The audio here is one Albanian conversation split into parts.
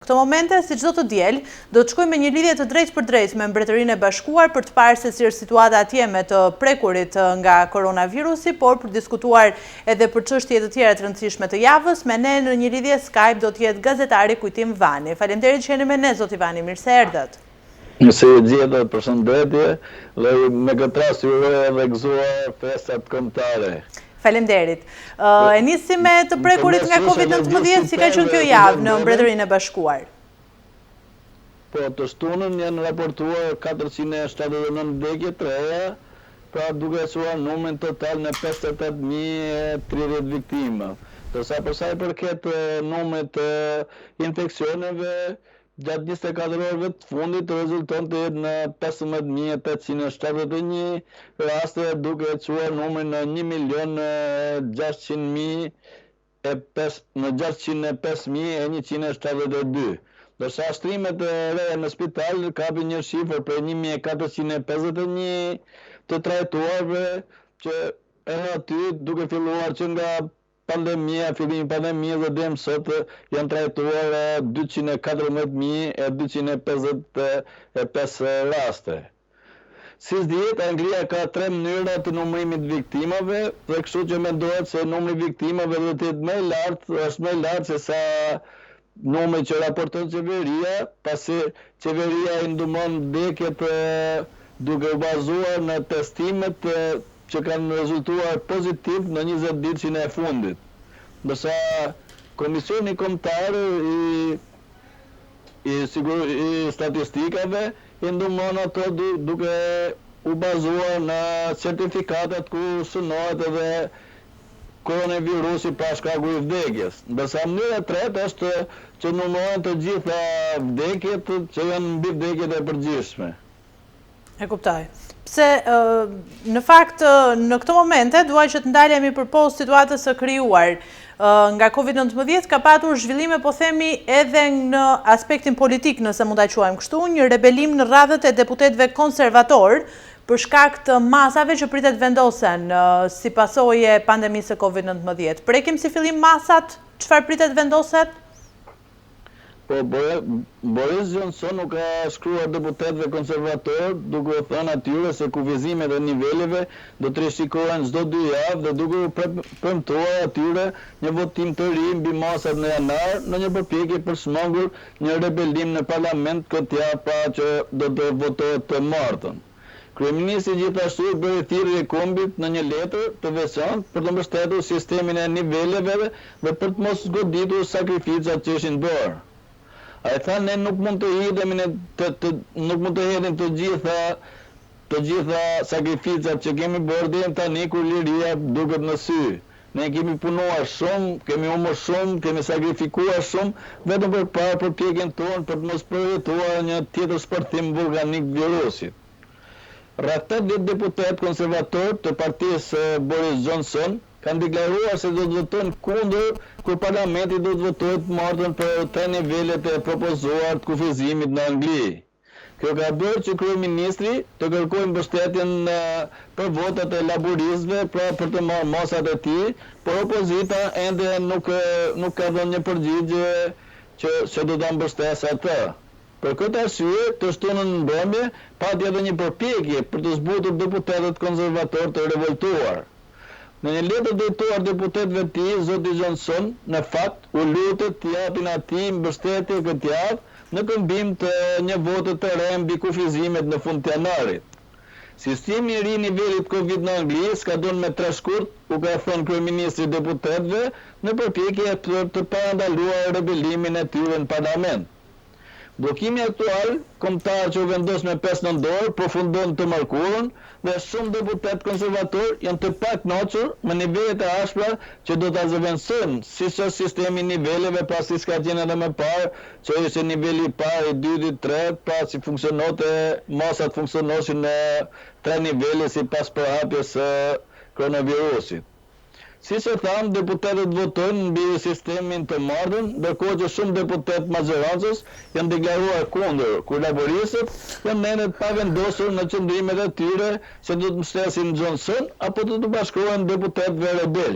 këto momente, si çdo të diel, do të shkojmë me një lidhje të drejtë për drejtë me Mbretërinë e Bashkuar për të parë se si është situata atje me të prekurit nga koronavirusi, por për diskutuar edhe për çështje të tjera të rëndësishme të javës, me ne në një lidhje Skype do të jetë gazetari Kujtim Vani. Faleminderit që jeni me ne, zoti Vani, mirë se erdhët. Nëse gjithë përshëndetje, dhe me këtë rast ju edhe gëzuar festat kombëtare. Faleminderit. E nisi me të prekurit nga Covid-19, si ka qenë kjo javë në Mbretërinë e Bashkuar? Po, të shtunën janë raportuar 479 vdekje të reja, pra duke shuar numrin total në 58.030 viktima. Ndërsa për sa i përket numrit të infeksioneve, gjatë 24 orëve të fundit të rezulton të jetë në 15.871 raste, duke quar numrin në 605.172. Ndërsa shtrimet e reja në spital kapin një shifër për 1.451 të trajtuarve që edhe aty duke filluar që nga fillimi pandemia dhe deri sot janë trajtuar 214.255 raste. Si dihet, Anglia ka 3 mënyra të numërimit viktimave, dhe kështu që mendohet se numri viktimave do të jetë është më i lartë se sa numri që raporton qeveria, pasi qeveria i ndumon vdekjet duke u bazuar në testimet që kanë rezultuar pozitiv në 20 ditësin e fundit. Ndërsa Komisioni Kombëtar i statistikave i ndumon ato duke u bazuar në certifikatat ku synohet edhe koronavirusi pa shkaku i vdekjes. Ndërsa mënyra e tretë është që numërohen të gjitha vdekjet që janë mbi vdekjet e përgjithshme. E kuptoj. Pse në fakt në këto momente duaj që të ndalemi përpos situatës së krijuar nga Covid-19 ka patur zhvillime, po themi, edhe në aspektin politik, nëse mund ta quajmë kështu, një rebelim në radhët e deputetëve konservator për shkak të masave që pritet vendosen si pasojë e pandemisë së Covid-19. Prekim si fillim masat, çfarë pritet vendoset? Po, Boris Johnson nuk ka shkruar deputetëve konservatorë duke u thënë atyre se kufizimet e niveleve do të rishikohen çdo 2 javë dhe duke u premtuar atyre një votim të ri mbi masat në janar në një përpjekje për shmangur një rebelim në parlament këtë javë pa që do të votohet të martën. Kryeministri gjithashtu bëri thirrje kombit në një letër të veçantë për të mbështetur sistemin e niveleve dhe për të mos goditur sakrificat që ishin bërë. A e tha ne nuk mund të hedhim të gjitha sakrificat që kemi bërë deri tani kur liria duket në sy. Ne kemi punuar shumë, kemi humur shumë, kemi sakrifikuar shumë, vetëm për përpjekjen tonë për të mos përjetuar një tjetër shpërthim vulkanik virusit. Rreth 80 deputet konservator të partisë Boris Johnson kanë deklaruar se do të votojnë kundër kur parlamenti do të votojë të martën për 3 nivelet e propozuar të kufizimit në Angli. Kjo ka bërë që kryeministri të kërkojë mbështetjen për votat e laboristëve për të marrë masat e tij, por opozita ende nuk ka dhënë një përgjigje që do ta mbështesë atë. Për këtë arsye, të shtunën në mbrëmje, pati edhe një përpjekje për të zbutur deputetët konservator të revoltuar. Në një letër drejtuar deputetëve të tij, zoti Johnson, në fakt, u lutet të japin atij mbështetje këtë javë në këmbim të një vote të re mbi kufizimet në fund të janarit. Sistemi i ri i nivelit Covid në Angli skadon me 3 shkurt, u ka thënë kryeministri deputetëve në përpjekje të parandaluar rebelimin e tyre në parlament. Bllokimi aktual, kombëtar që u vendos me 5 nëntor, përfundon të mërkurën dhe shumë deputet konservator janë të pakënaqur me nivelet e ashpra që do ta zëvendësojnë, siç është sistemi i niveleve pasi s'ka qenë edhe më parë, që ishte niveli i parë, i dytë, i tretë, pra si funksiononte, masat funksionoshin në 3 nivele sipas përhapjes së koronavirusit. Siç e tham, deputetët votojnë mbi sistemin të martën, ndërkohë që shumë deputet majorancës janë deklaruar kundër, kur laboristët janë ndenë pa vendosur në qëndrimet e tyre se do të mbështesin Johnson apo do të bashkohen deputetëve rebel.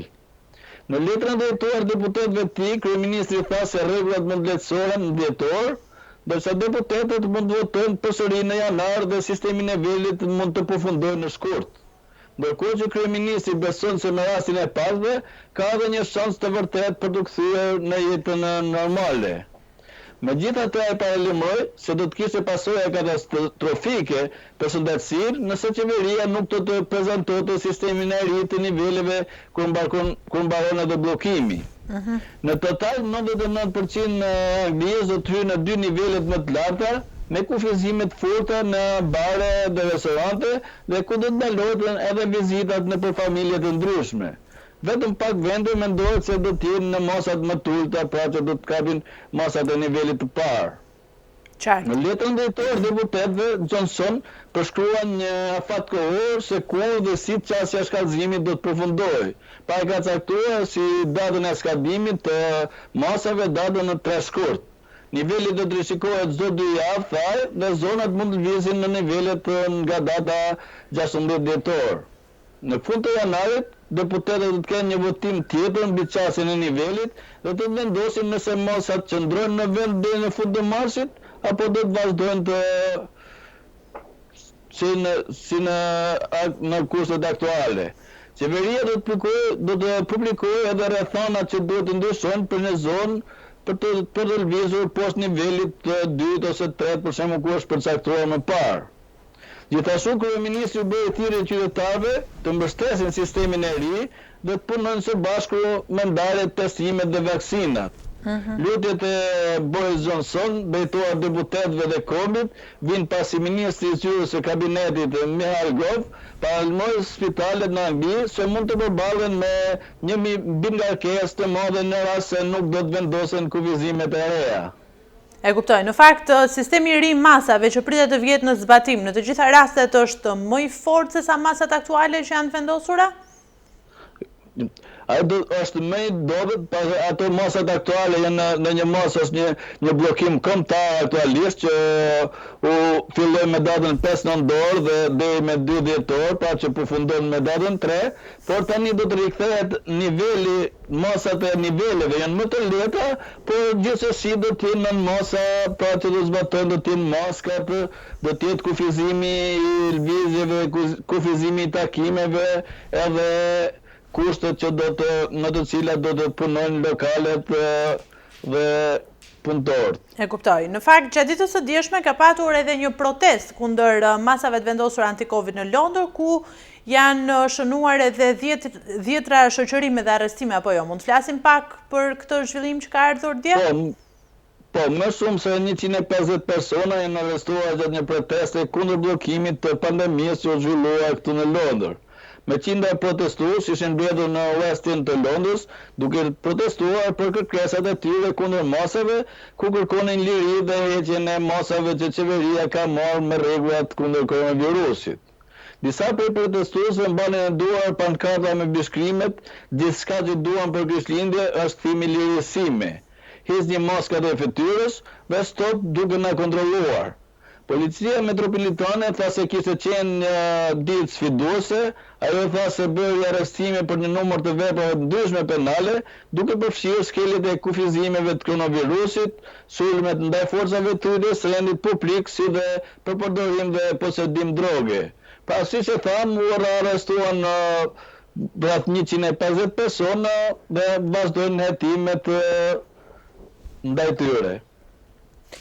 Në letrën drejtuar deputetëve të tij, kryeministri tha se rregullat mund lehtësohen në dhjetor, ndërsa deputetët mund votojnë përsëri në janar dhe sistemi i nivelit mund të përfundojë në shkurt. Ndërkohë që kryeministri beson se në rastin e parë ka edhe një shans të vërtet për të kthyer në jetën normale. Megjithatë, ai paralajmëroi se do të kishte pasoja katastrofike për shëndetësinë nëse qeveria nuk do të prezantonte sistemin e ri të niveleve kur mbaron edhe bllokimi. Në total, 99% e Anglisë do të hyjë në 2 nivelet më të larta, me kufizime të forta në bare dhe restorante dhe ku do të ndalohen edhe vizitat nëpër familje të ndryshme. Vetëm pak vende mendohet se do të jenë në masat më të ulta, pra që do të kapin masat e nivelit të parë. Në letrën drejtore deputetëve, Johnson përshkruan një afat kohor se kur dhe si çësia e shkallëzimit do të përfundojë. Pa e ka caktuar si datën e skadimit të masave datën në 3 shkurt. Niveli do të rishikohet çdo 2 javë, thaj, dhe zonat mund të lëvizin në nivelet nga data 16 dhjetor. Në fund të janarit, deputetët do të kenë një votim tjetër mbi çësjen e nivelit dhe të vendosin nëse masat qëndrojnë në vend deri në fund të marsit apo do të vazhdojnë në kushtet aktuale. Qeveria do të publikojë edhe rrethana që duhet të ndryshojnë për një zonë për të lëvizur poshtë nivelit të 2 ose 3 për shembull ku është përcaktuar më parë. Gjithashtu, kryeministri u bëri thirrje qytetarëve të mbështesin sistemin e ri dhe të punojnë së bashku me ndarjet, testimet dhe vaksinat. Lutjet e Boris Johnson, drejtuar deputetëve dhe kombit, vijnë pasi ministri i zyrës së kabinetit Michael Gove paralajmëroi spitalet në Angli se mund të përballen me një bingarkesë të madhe në rast se nuk do të vendosen kufizimet e reja. E kuptoj. Në fakt, sistemi i ri masave që pritet të vjetë në zbatim, në të gjitha rastet është më i fortë se sa masat aktuale që janë të vendosura? Ai është më i dobët, pasi ato masat aktuale janë në një masë është një bllokim kombëtar aktualisht që u filloi me datën 5 nëntor dhe deri me 2 dhjetor, pra që përfundon me datën 3, por tani do të rikthehet niveli, masat e niveleve janë më të lehta, por gjithsesi do të jenë në masa, pra që do zbatojnë, do të jenë maskat, do të jetë kufizimi i lëvizjeve, kufizimi i takimeve, edhe kushtet që në të cilat do të punojnë lokalet dhe punëtorët. E kuptoj. Në fakt, gjatë ditës së dieshme ka patur edhe një protest kundër masave të vendosura anti-Covid në Londër, ku janë shënuar edhe 10 shoqërime dhe arrestime, apo jo? Mund të flasim pak për këtë zhvillim që ka ardhur dje? Po, më shumë se 150 persona janë arrestuar gjatë një proteste kundër bllokimit të pandemisë që u zhvillua këtu në Londër. Me qindra protestues ishin mbledhur në West End të Londrës, duke protestuar për kërkesat e tyre kundër masave, ku kërkonin liri dhe heqjen e masave që qeveria ka marrë me rregullat kundër koronavirusit. Disa prej protestuesve mbanin në duar pankarta me bishkrimet, gjithçka që duan për Krishtlindje është thimi lirisime. Hiqni maskat e fytyrës dhe stop duke na kontrolluar. Policia metropolitane tha se kishte qenë një ditë sfiduese, ajo tha se bëri arrestime për një numër të veprave të ndryshme penale, duke përfshirë skelet e kufizimeve të koronavirusit, sulmet ndaj forcave të urdhës, rendit publik, si dhe për përdorim dhe posedim droge. Pra, siç e tham, u arrestuan rreth 150 persona dhe vazhdojnë hetimet ndaj tyre.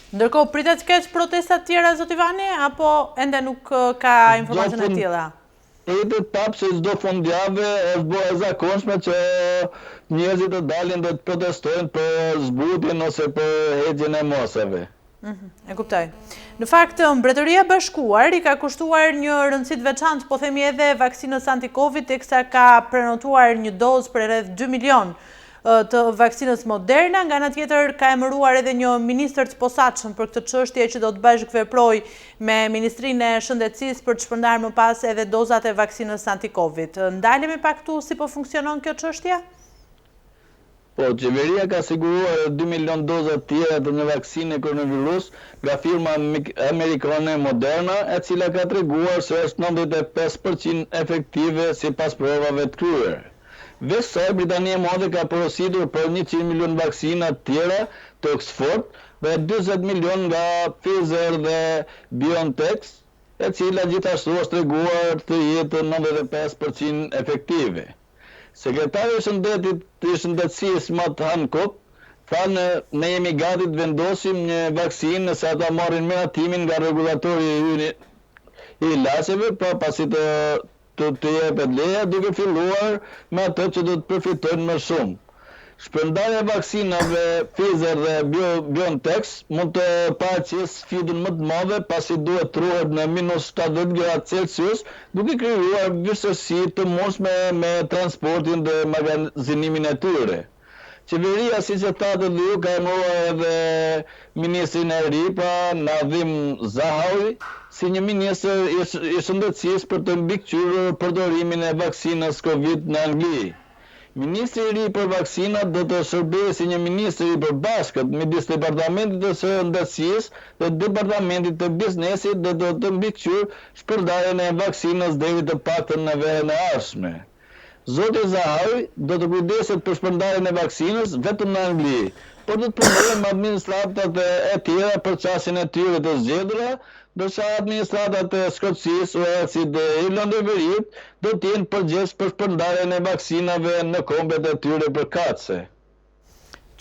Ndërkohë, pritet të ketë protesta të tjera, zoti Ivani, apo ende nuk ka informacione të tilla? Pritet prapë se çdo fundjavë është bërë e zakonshme që njerëzit të dalin dhe të protestojnë për zbutjen ose për heqjen e masave. E kuptoj. Në fakt, Mbretëria e Bashkuar i ka kushtuar një rëndësi të veçantë, po themi edhe vaksinës anti-Covid, teksa ka prenotuar një dozë për rreth 2 milion të vaksinës Moderna, nga ana tjetër ka emëruar edhe një ministër të posaçëm për këtë çështje që do të bashkëveprojë me Ministrinë e Shëndetësisë për të shpërndarë më pas edhe dozat e vaksinës anti-Covid. Ndalemi pak këtu si po funksionon kjo çështje? Po, qeveria ka siguruar 2 milion doza të tjera të një vaksinë koronavirus nga firma amerikane Moderna, e cila ka treguar se është 95% efektive sipas provave të kryera. Veç saj Britania e Madhe ka porositur për 100 milion vaksina tjera të Oxford dhe 40 milion nga Pfizer dhe BioNTech, e cila gjithashtu është treguar të jetë 95% efektive. Sekretari i Shëndetësisë Matt Hancock thanë ne jemi gati të vendosim një vaksinë nëse ata marrin miratimin nga rregullatori i ilaçeve, pra pasi të jepet leja, duke filluar me atë që do të përfitojnë më shumë. Shpërndarja e vaksinave Pfizer dhe BioNTech mund të paraqes sfidën më të madhe pasi duhet ruhet në -70 gradë Celsius, duke krijuar vështirësi të mundshme me transportin dhe magazinimin e tyre. Qeveria, siç e thatë dhe ju, ka emëruar edhe ministrin e ri, pra Nadhim Zahawi, si një ministër i shëndetësisë për të mbikëqyrur përdorimin e vaksinës Covid në Angli. Ministri i ri për vaksinat do të shërbejë si një ministër i përbashkët midis Departamentit të Shëndetësisë dhe Departamentit të Biznesit dhe do të mbikëqyrë shpërndarjen e vaksinës deri të paktën në verën e ardhshme. Zoti Zahawi do të kujdeset për shpërndarjen e vaksinës vetëm në Angli, por do të punojë me administratat e tjera për çastin e tyre të zgjedhura, ndërsa administratat e Skocisë, Walesi dhe Irlandës së Veriut do të jenë përgjegjës për shpërndarjen e vaksinave në kombet e tyre përkatëse.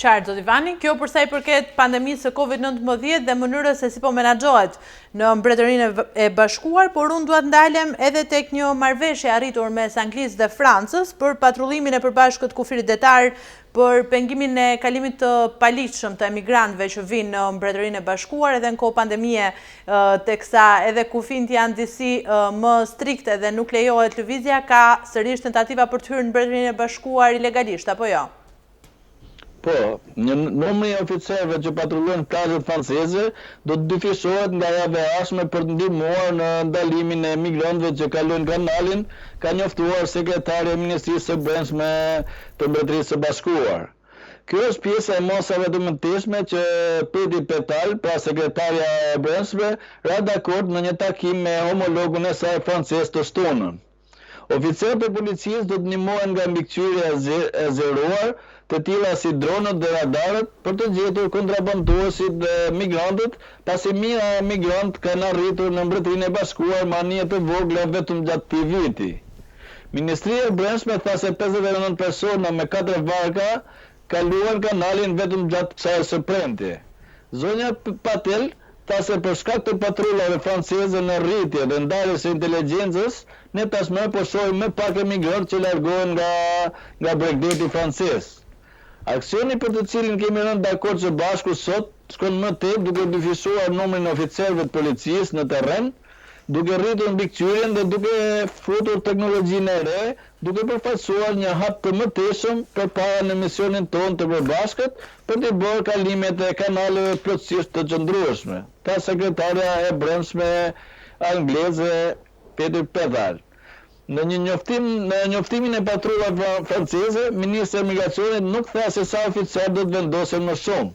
Qartë, zoti Ivani, kjo për sa i përket pandemisë së Covid-19 dhe mënyrës se si po menaxhohet në Mbretërinë e Bashkuar, por unë duat ndalem edhe tek një marrëveshje arritur mes Anglisë dhe Francës për patrullimin e përbashkët kufirit detar për pengimin e kalimit të paligjshëm të emigrantëve që vinë në Mbretërinë e Bashkuar edhe në kohë pandemie, teksa edhe kufit janë disi më strikte dhe nuk lejohet lëvizja, ka sërish tentativa për të hyrë në Mbretërinë e Bashkuar ilegalisht apo jo? Po, një numri i oficerëve që patrullojnë plazhet franceze do të dyfishohet nga java e ardhshme për të ndihmuar në ndalimin e migrantëve që kalojnë kanalin, ka njoftuar sekretari i Ministrisë së Brendshme të Mbretërisë së Bashkuar. Kjo është pjesa e mosave të mëtejshme që Priti Petal, pra sekretarja e Brendshme, ra dakord në një takim me homologun e saj francez të shtunën. Oficerët e policisë do të ndihmohen nga mbikëqyrja e zëruar, të tilla si dronët dhe radarët, për të gjetur kontrabanduesit dhe migrantët, pasi mijëra e migrantë kanë arritur në Mbretërinë e Bashkuar me anije të vogla vetëm gjatë këtij viti. Ministria e Brendshme tha se 59 persona me 4 varka kaluan kanalin vetëm gjatë kësaj së premte. Zonja Patel tha se për shkak të patrullave franceze në rritje dhe ndarjes së inteligjencës, ne tashmë po shohim më pak emigrantë që largohen nga Bregdeti francez. Aksioni për të cilin kemi rënë dakord së bashku sot shkon më tej duke dyfishuar numrin e oficerëve të policisë në terren, duke rritur mbikëqyrjen dhe duke futur teknologjinë e re, duke përfaqësuar një hap të mëtejshëm përpara në misionin tonë të përbashkët për të bërë kalimet e kanaleve plotësisht të qëndrueshme, ka sekretarja e Brendshme angleze Peter Petal. Në njoftimin e patrullave franceze, ministri i migracionit nuk tha se sa oficerë do të vendosen më shumë.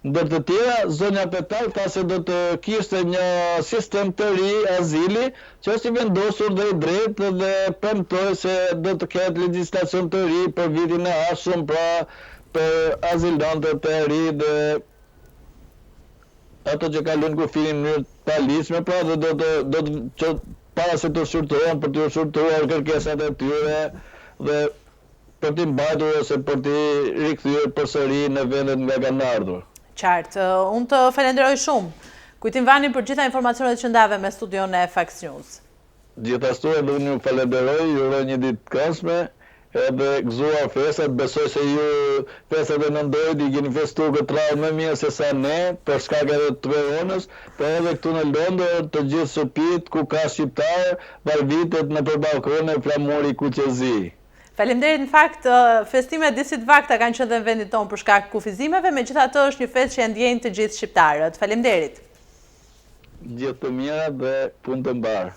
Ndër të tjera, zonja Petal tha se do të kishte një sistem të ri azili që është i vendosur dhe i drejtë dhe premtoi se do të ketë legjislacion të ri për vitin e ardhshëm, pra për azilantët e ri dhe ato që kalojnë kufirin në mënyrë të paligjshme, pra do të para se të shurtohen për të shurtuar kërkesat e tyre dhe për t'i mbajtur ose për t'i rikthyer përsëri në vendet nga kanë ardhur. Qartë, unë të falenderoj shumë. Kujtim Vani për gjitha informacionet që ndave me studion e Fax News. Gjithashtu edhe unë ju falenderoj, ju uroj një ditë të këndshme, edhe gëzuar festat, besoj se ju festat e nëndojt i keni festuar këtë radhë më mirë se sa ne, për shkak edhe të veronës, por edhe këtu në Londër të gjithë shtëpitë ku ka shqiptar, varvitet në përbalkone flamuri kuqezi. Faleminderit, në fakt, festimet disit vakta kanë qenë në vendin tonë për shkak kufizimeve, megjithatë është një festë që e ndjejnë të gjithë shqiptarët. Faleminderit. Gjithë të mira dhe punë të mbarë.